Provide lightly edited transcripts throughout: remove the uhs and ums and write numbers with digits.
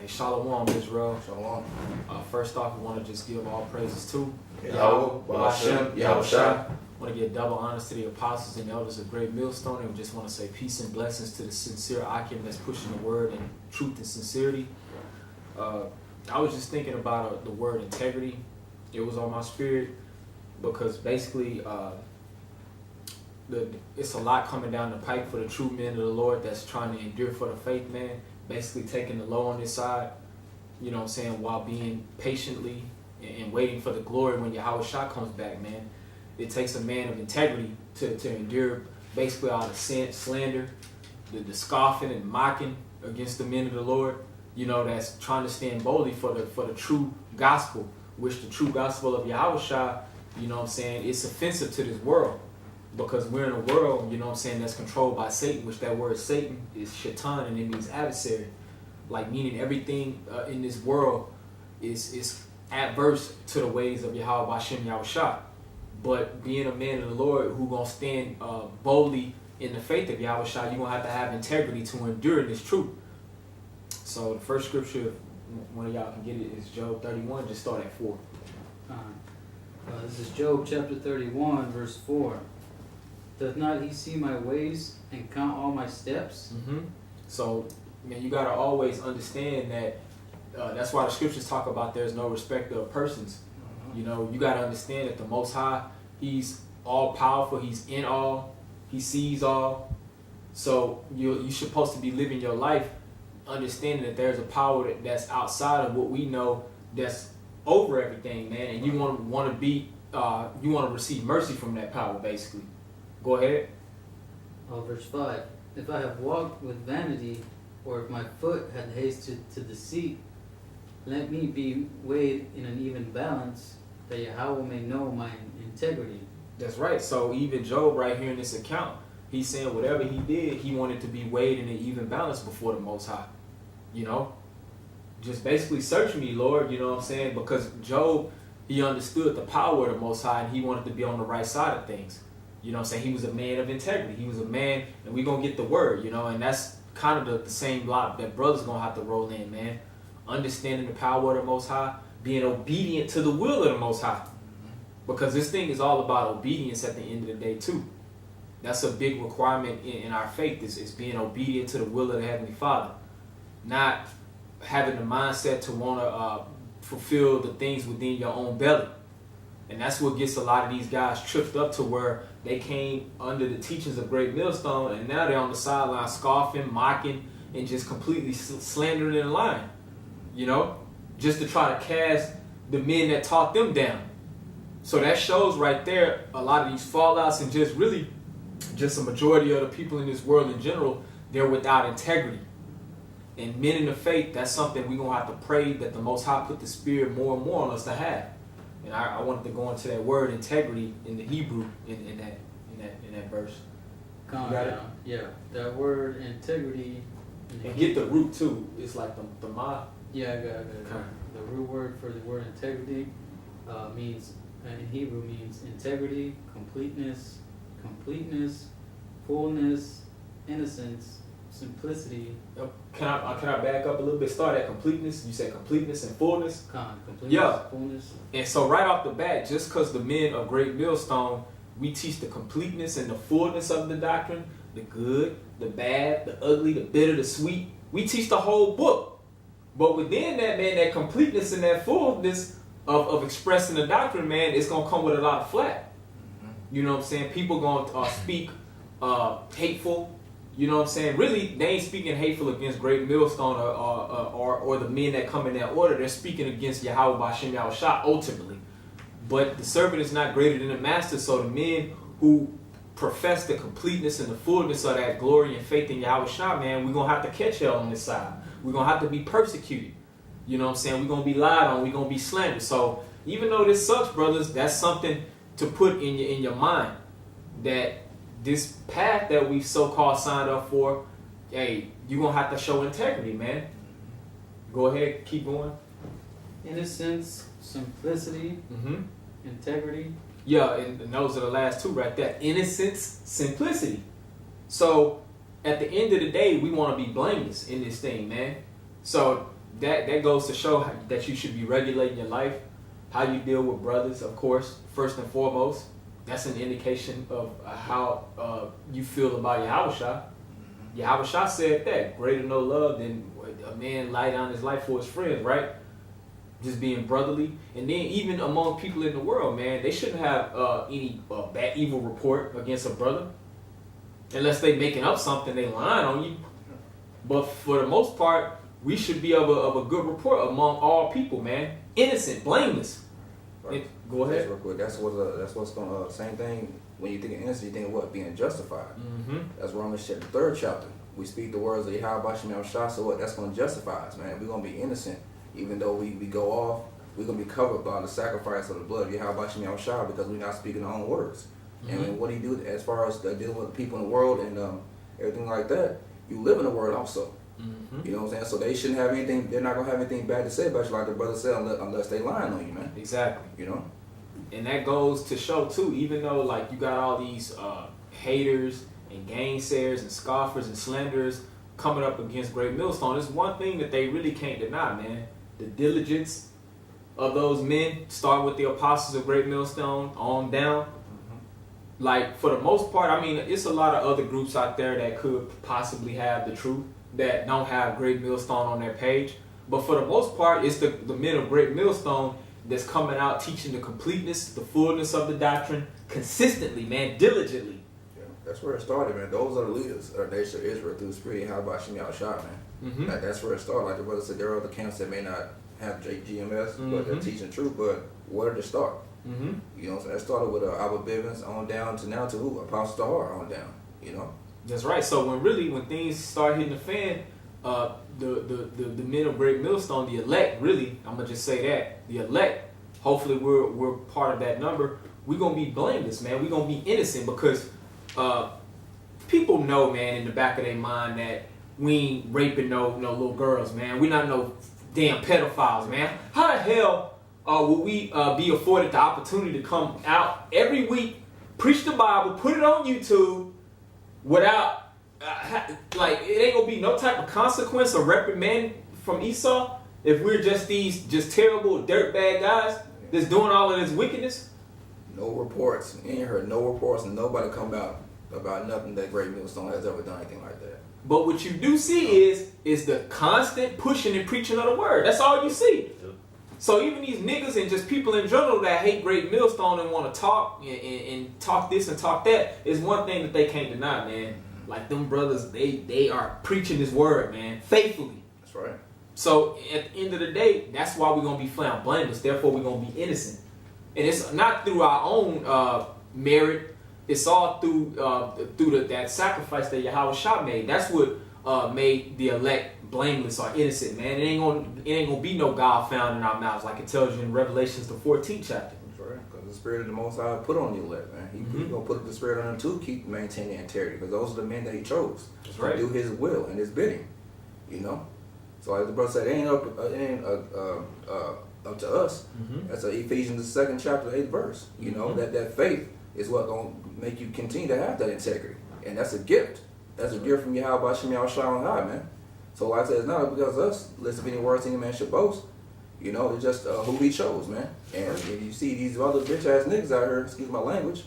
Hey, Shalom, Israel. Shalom. First off, we want to just give all praises to Yahweh, Hashem, Yahweh. Want to give double honors to the apostles and elders of Great Millstone, and we just want to say peace and blessings to the sincere Akim that's pushing the word and truth and sincerity. I was just thinking about the word integrity. It was on my spirit because basically it's a lot coming down the pike for the true men of the Lord that's trying to endure for the faith, man. Basically taking the low on this side, you know what I'm saying, while being patiently and waiting for the glory when Yahweh Shah comes back, man. It takes a man of integrity to endure basically all the sin, slander, the scoffing and mocking against the men of the Lord, you know, that's trying to stand boldly for the true gospel, which the true gospel of Yahweh Shah, you know what I'm saying, it's offensive to this world. Because we're in a world, you know what I'm saying, that's controlled by Satan, which that word Satan is shaitan, and it means adversary. Like, meaning everything in this world is adverse to the ways of Yahweh Bashem Yahweh Shah. But being a man of the Lord who going to stand boldly in the faith of Yahweh Shah, you're going to have integrity to endure in this truth. So the first scripture, one of y'all can get it, is Job 31. Just start at 4. This is Job chapter 31, verse 4. Doth not he see my ways and count all my steps? So, man, you got to always understand that that's why the scriptures talk about there's no respecter of persons. You know, you got to understand that the Most High, he's all powerful, he's in all, he sees all. So you're supposed to be living your life understanding that there's a power that's outside of what we know, that's over everything, man. And you want to be, you want to receive mercy from that power, basically. Go ahead. Verse 5. If I have walked with vanity, or if my foot had hasted to deceit, let me be weighed in an even balance, that Yahweh may know my integrity. That's right. So even Job right here in this account, he's saying whatever he did, he wanted to be weighed in an even balance before the Most High. You know? Just basically search me, Lord, you know what I'm saying? Because Job, he understood the power of the Most High, and he wanted to be on the right side of things. You know what I'm saying? He was a man of integrity. He was a man, and we're going to get the word, you know, and that's kind of the same lot that brothers going to have to roll in, man. Understanding the power of the Most High, being obedient to the will of the Most High. Because this thing is all about obedience at the end of the day, too. That's a big requirement in our faith, is being obedient to the will of the Heavenly Father. Not having the mindset to want to fulfill the things within your own belly. And that's what gets a lot of these guys tripped up to where they came under the teachings of Great Millstone, and now they're on the sideline scoffing, mocking, and just completely slandering and lying. You know? Just to try to cast the men that taught them down. So that shows right there a lot of these fallouts, and just really just a majority of the people in this world in general, they're without integrity. And men in the faith, that's something we're going to have to pray that the Most High put the Spirit more and more on us to have. And I wanted to go into that word integrity in the Hebrew in that verse. Calm down. Yeah, that word integrity. And get the root too. It's like the ma. Yeah, I got it. Okay. The root word for the word integrity means, in Hebrew, means integrity, completeness, fullness, innocence, simplicity. Can I back up a little bit? Start at completeness. You said completeness and fullness. Completeness, yeah. Fullness. And so right off the bat, just because the men of Great Millstone, we teach the completeness and the fullness of the doctrine, the good, the bad, the ugly, the bitter, the sweet. We teach the whole book. But within that, man, that completeness and that fullness of expressing the doctrine, man, it's going to come with a lot of flack. You know what I'm saying? People going to speak hateful. You know what I'm saying? Really, they ain't speaking hateful against Great Millstone or the men that come in that order. They're speaking against Yahweh Bashem Yahweh Shah ultimately. But the servant is not greater than the master. So the men who profess the completeness and the fullness of that glory and faith in Yahweh Shah, man, we're going to have to catch hell on this side. We're going to have to be persecuted. You know what I'm saying? We're going to be lied on. We're going to be slandered. So even though this sucks, brothers, that's something to put in your mind, that this path that we so-called signed up for, hey, you're going to have to show integrity, man. Go ahead, keep going. Innocence, simplicity, integrity. Yeah, and those are the last two right there. Innocence, simplicity. So at the end of the day, we want to be blameless in this thing, man. So that goes to show that you should be regulating your life, how you deal with brothers, of course, first and foremost. That's an indication of how you feel about Yahushua. Yahushua said that, greater no love than a man lay down his life for his friends, right? Just being brotherly. And then even among people in the world, man, they shouldn't have any bad evil report against a brother. Unless they making up something, they lying on you. But for the most part, we should be of a good report among all people, man. Innocent, blameless. Right. Go ahead. That's real quick. That's what's going. Same thing. When you think of innocent, you think of what? Being justified. Mm-hmm. That's Romans chapter 3rd chapter. We speak the words of Yahweh Shem Shah. So what? That's going to justify us, man. We're going to be innocent, even though we go off. We're going to be covered by the sacrifice of the blood of Yahweh Shem Shah because we're not speaking our own words. Mm-hmm. And what do you do as far as dealing with the people in the world and everything like that? You live in the world also. Mm-hmm. You know what I'm saying? So they shouldn't have anything. They're not gonna have anything bad to say about you, like the brother said, unless they lying on you, man. Exactly. You know. And that goes to show too, even though like you got all these haters and gainsayers and scoffers and slanderers coming up against Great Millstone, there's one thing that they really can't deny, man. The diligence of those men, start with the apostles of Great Millstone on down. Like for the most part, I mean, it's a lot of other groups out there that could possibly have the truth that don't have Great Millstone on their page. But for the most part, it's the men of Great Millstone that's coming out teaching the completeness, the fullness of the doctrine consistently, man, diligently. Yeah, that's where it started, man. Those are the leaders of the nation of Israel through the Spirit. How about Shem Shah, man? Mm-hmm. That's where it started. Like the brother said, there are other camps that may not have GMS, but they're Mm-hmm. teaching truth. But where did it start? Mm-hmm. You know, so that started with Abba Bivens on down to now to who? Apostle Tahar on down. You know. That's right. So when things start hitting the fan, the men of Great Millstone, the elect, really, I'm gonna just say that the elect. Hopefully, we're part of that number. We're gonna be blameless, man. We're gonna be innocent because people know, man, in the back of their mind that we ain't raping no little girls, man. We not no damn pedophiles, man. How the hell will we be afforded the opportunity to come out every week, preach the Bible, put it on YouTube, without like it ain't gonna be no type of consequence or reprimand from Esau if we're just these terrible dirtbag guys that's doing all of this wickedness? No reports. You ain't heard no reports, and nobody come out about nothing that Great Millstone has ever done anything like that. But what you do see is the constant pushing and preaching of the word. That's all you see. So even these niggas and just people in general that hate Great Millstone and want to talk and talk this and talk that is one thing that they can't deny, man. Like them brothers, they are preaching this word, man, faithfully. That's right. So at the end of the day, that's why we're gonna be found blameless. Therefore, we're gonna be innocent, and it's not through our own merit. It's all through that sacrifice that Yahweh Shah made. That's what made the elect blameless or innocent, man. It ain't gonna be no God found in our mouths, like it tells you in Revelations the 14th chapter. That's right. Because the Spirit of the Most High put on the elect, man. He's gonna put the Spirit on them to keep maintaining integrity, because those are the men that He chose That's to right. do His will and His bidding. You know. So like the brother said, it ain't up to us. Mm-hmm. That's Ephesians the 2nd chapter 8th verse. You know, Mhm. that faith is what gonna make you continue to have that integrity, and that's a gift. That's a gift from Yahweh Shem Shah on high, man. So like I said, it's not because of us. Listen, if any words any man should boast. You know, it's just who He chose, man. And if you see these other bitch ass niggas out here, excuse my language,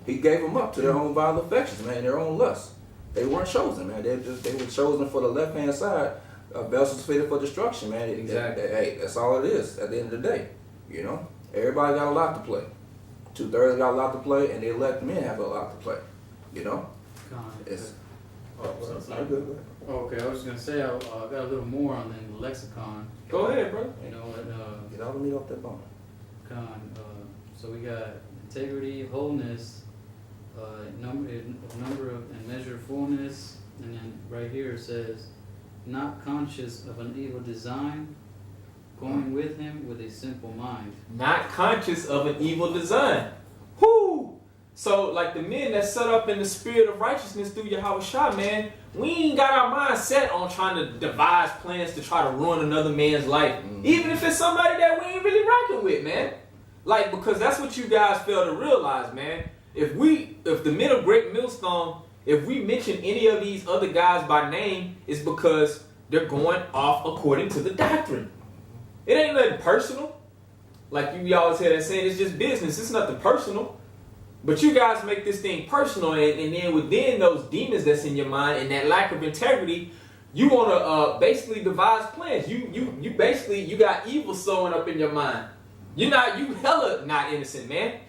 He gave them up to their own vile affections, man, their own lusts. They weren't chosen, man. They were chosen for the left hand side. Vessels fitted for destruction, man. Exactly. Hey, that's all it is at the end of the day. You know, everybody got a lot to play. 2/3 got a lot to play, and the elect men have a lot to play. You know, it's. Sorry. Good. Okay, I was just gonna say I got a little more on the lexicon. Go ahead, bro. You know, Get all the meat off that bone. so we got integrity, wholeness, number and measure of fullness, and then right here it says, not conscious of an evil design, going with him with a simple mind. Not conscious of an evil design. Whoo! So, like the men that set up in the spirit of righteousness through Yahweh Shah, man, we ain't got our mind set on trying to devise plans to try to ruin another man's life. Mm-hmm. Even if it's somebody that we ain't really rocking with, man. Like, because that's what you guys fail to realize, man. If the men of Great Millstone, if we mention any of these other guys by name, it's because they're going off according to the doctrine. It ain't nothing personal. Like you always hear that saying, it's just business. It's nothing personal. But you guys make this thing personal, and then within those demons that's in your mind and that lack of integrity, you want to basically devise plans. You basically, you got evil sewing up in your mind. You hella not innocent, man.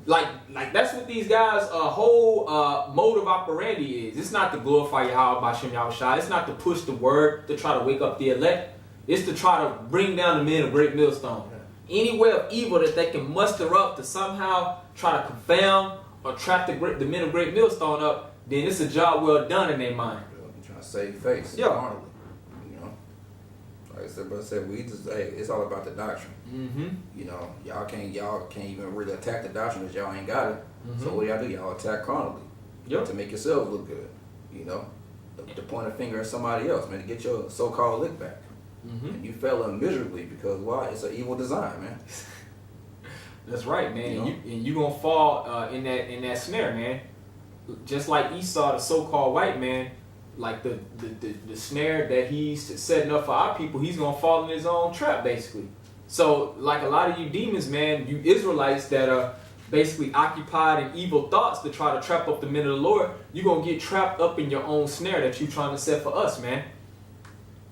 Like that's what these guys' whole mode of operandi is. It's not to glorify Yahweh B'Shem Yahushua. It's not to push the word to try to wake up the elect. It's to try to bring down the men of Great Millstone. Any way of evil that they can muster up to somehow try to confound or trap the men of Great Millstone up, then it's a job well done in their mind. You're trying to save face. Yeah. Carnally, you know. Like I said, brother said, it's all about the doctrine. Mm-hmm. You know, y'all can't even really attack the doctrine because y'all ain't got it. Mm-hmm. So what do y'all do? Y'all attack carnally. Yep. To make yourselves look good. You know, to point a finger at somebody else, man, to get your so-called lick back. Mm-hmm. And you fell miserably because why? It's an evil design, man. That's right, man. You know? And you gonna fall in that snare, man. Just like Esau, the so-called white man, like the snare that he's setting up for our people, he's gonna fall in his own trap, basically. So, like a lot of you demons, man, you Israelites that are basically occupied in evil thoughts to try to trap up the men of the Lord, you're gonna get trapped up in your own snare that you're trying to set for us, man.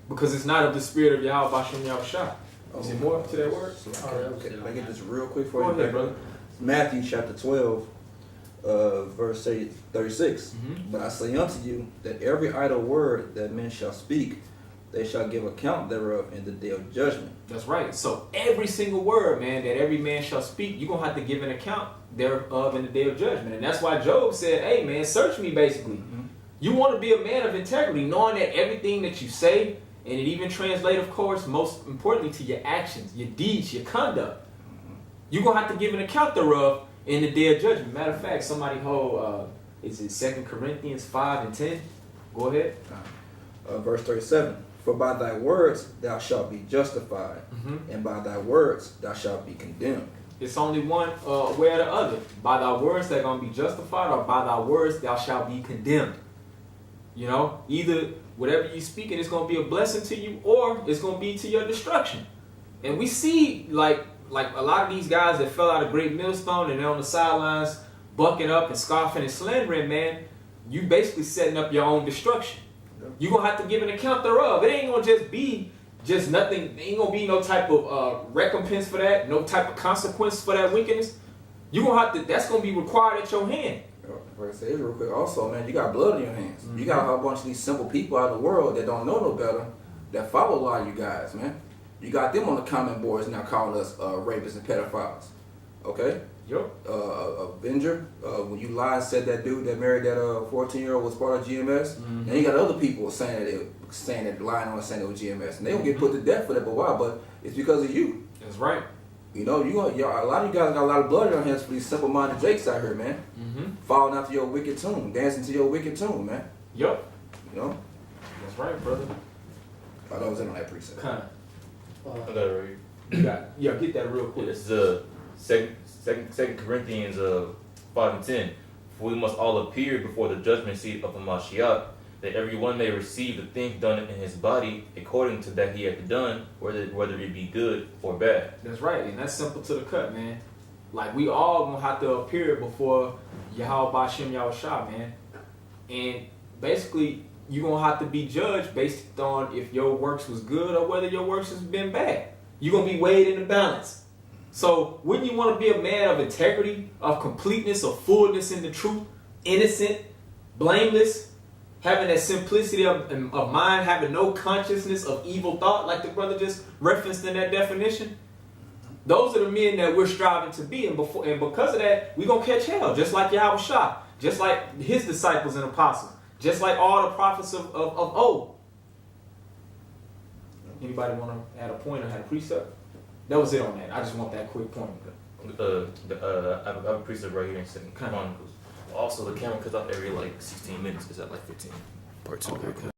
Because it's not of the spirit of Yahweh B'Shem Yahushua. Is there more to that word? Okay, can I get this real quick for Go you, ahead, brother. Matthew chapter 12, verse 36. Mm-hmm. But I say unto you that every idle word that men shall speak, they shall give account thereof in the day of judgment. That's right. So every single word, man, that every man shall speak, you're going to have to give an account thereof in the day of judgment. And that's why Job said, hey, man, search me, basically. Mm-hmm. You want to be a man of integrity, knowing that everything that you say, and it even translates, of course, most importantly to your actions, your deeds, your conduct. You're going to have to give an account thereof in the day of judgment. Matter of fact, somebody hold, is it 2 Corinthians 5 and 10? Go ahead. Verse 37. For by thy words thou shalt be justified, and by thy words thou shalt be condemned. It's only one way or the other. By thy words they're going to be justified, or by thy words thou shalt be condemned. You know, either whatever you speaking is going to be a blessing to you, or it's going to be to your destruction. And we see like a lot of these guys that fell out of Great Millstone and they're on the sidelines bucking up and scoffing and slandering, man, you basically setting up your own destruction. You're going to have to give an account thereof. It ain't going to just be just nothing. There ain't going to be no type of recompense for that, no type of consequence for that wickedness. You're going to have to, that's going to be required at your hand. Like I said, real quick, also, man, you got blood in your hands. You got a whole bunch of these simple people out in the world that don't know no better, that follow a lot of you guys, man. You got them on the comment boards now calling us rapists and pedophiles. Okay? Yep. Avenger, when you lied and said that dude that married that 14-year-old was part of GMS, and you got other people saying that lying on saying it was GMS, and they don't get put to death for that, but why? But it's because of you. That's right. You know, a lot of you guys got a lot of blood in your hands for these simple-minded jakes out here, man. Falling out to your wicked tune, dancing to your wicked tune, man. Yep. You know? That's right, brother. Oh, that was in on that precept. Kind I got it right here. of. Yeah, get that real quick. This is Second Corinthians 5 and 10. For we must all appear before the judgment seat of the Mashiach, that everyone may receive the things done in his body according to that he hath done, whether it be good or bad. That's right, and that's simple to the cut, man. Like, we all gonna have to appear before Yahweh B'Shem Yahushua, man. And basically, you're gonna have to be judged based on if your works was good or whether your works has been bad. You're gonna be weighed in the balance. So, wouldn't you want to be a man of integrity, of completeness, of fullness in the truth, innocent, blameless, having that simplicity of mind, having no consciousness of evil thought, like the brother just referenced in that definition? Those are the men that we're striving to be, and because of that, we're going to catch hell, just like Yahushua, just like his disciples and apostles, just like all the prophets of old. Anybody want to add a point or add a precept? That was it on that. I just want that quick point. I have a precept right here in 2 Chronicles. Also, the camera cuts out every like 16 minutes. It's at like 15. Part 2. Okay.